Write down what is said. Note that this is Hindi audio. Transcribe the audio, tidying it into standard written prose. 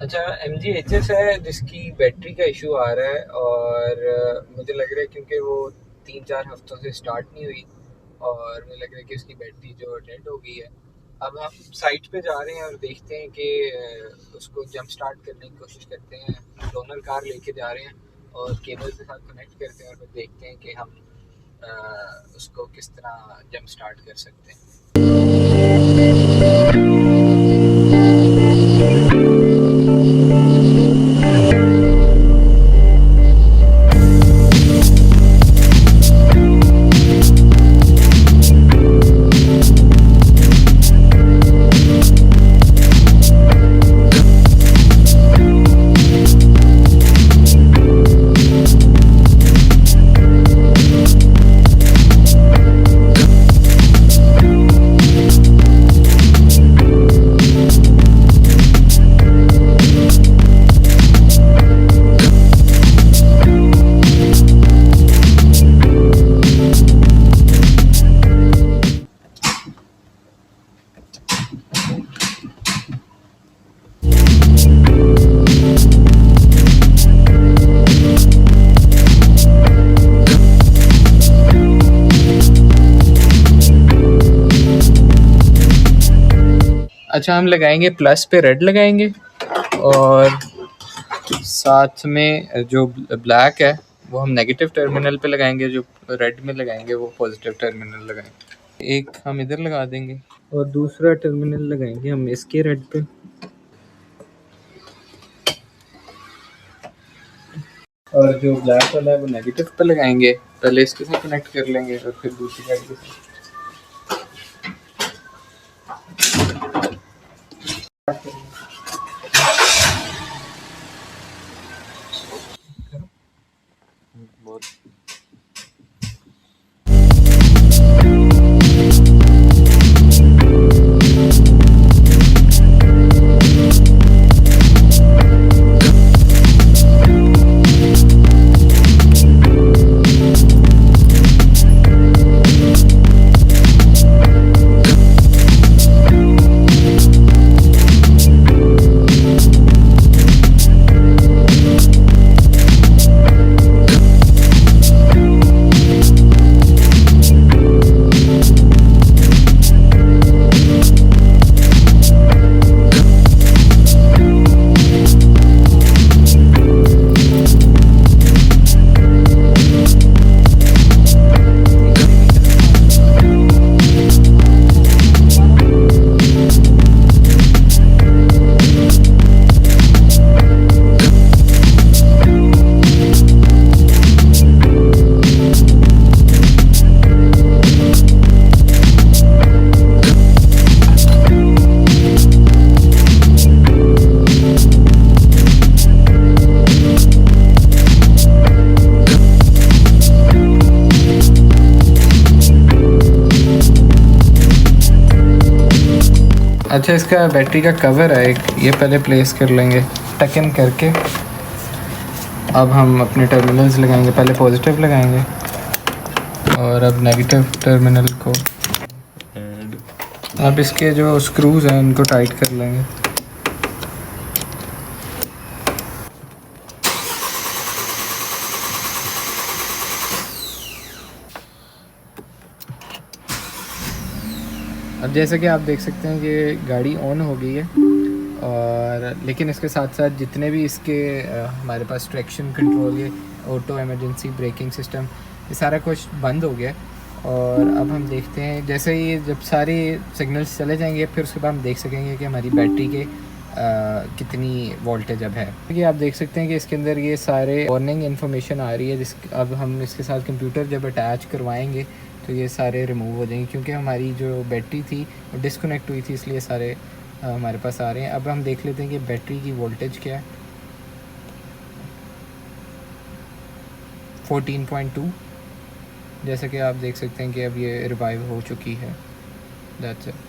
अच्छा, MGHS है जिसकी बैटरी का इशू आ रहा है और मुझे लग रहा है क्योंकि वो 3-4 हफ्तों से स्टार्ट नहीं हुई और मुझे लग रहा है कि उसकी बैटरी जो डेड हो गई है। अब हम साइट पे जा रहे हैं और देखते हैं कि उसको जंप स्टार्ट करने की कोशिश करते हैं। लोनर कार लेके जा रहे हैं और केबल के साथ कनेक्ट करते हैं और फिर देखते हैं कि हम उसको किस तरह जंप स्टार्ट कर सकते हैं। अच्छा, हम लगाएंगे प्लस पे रेड लगाएंगे और साथ में जो ब्लैक है वो हम नेगेटिव टर्मिनल पे लगाएंगे, जो रेड में लगाएंगे वो पॉजिटिव टर्मिनल लगाएंगे। एक हम इधर लगा देंगे और दूसरा टर्मिनल लगाएंगे हम इसके रेड पे। और जो ब्लैक वाला है वो नेगेटिव पे लगाएंगे। पहले इसके साथ कनेक्ट कर लेंगे और फिर दूसरी साइड के साथ। बहुत अच्छा, इसका बैटरी का कवर है एक, ये पहले प्लेस कर लेंगे टक इन करके। अब हम अपने टर्मिनल्स लगाएंगे, पहले पॉजिटिव लगाएंगे और अब नेगेटिव टर्मिनल को। अब इसके जो स्क्रूज हैं इनको टाइट कर लेंगे। अब जैसे कि आप देख सकते हैं कि गाड़ी ऑन हो गई है और लेकिन इसके साथ साथ जितने भी इसके हमारे पास ट्रैक्शन कंट्रोल, ये ऑटो इमरजेंसी ब्रेकिंग सिस्टम, ये सारा कुछ बंद हो गया है। और अब हम देखते हैं जैसे ही जब सारे सिग्नल्स चले जाएंगे फिर उसके बाद हम देख सकेंगे कि हमारी बैटरी के कितनी वोल्टेज अब है। क्योंकि आप देख सकते हैं कि इसके अंदर ये सारे वार्निंग इन्फॉर्मेशन आ रही है, जिस अब हम इसके साथ कंप्यूटर जब अटैच करवाएंगे तो ये सारे रिमूव हो जाएंगे, क्योंकि हमारी जो बैटरी थी वो डिस्कनेक्ट हुई थी, इसलिए सारे हमारे पास आ रहे हैं। अब हम देख लेते हैं कि बैटरी की वोल्टेज क्या है। 14.2, जैसे कि आप देख सकते हैं कि अब ये रिवाइव हो चुकी है। That's it.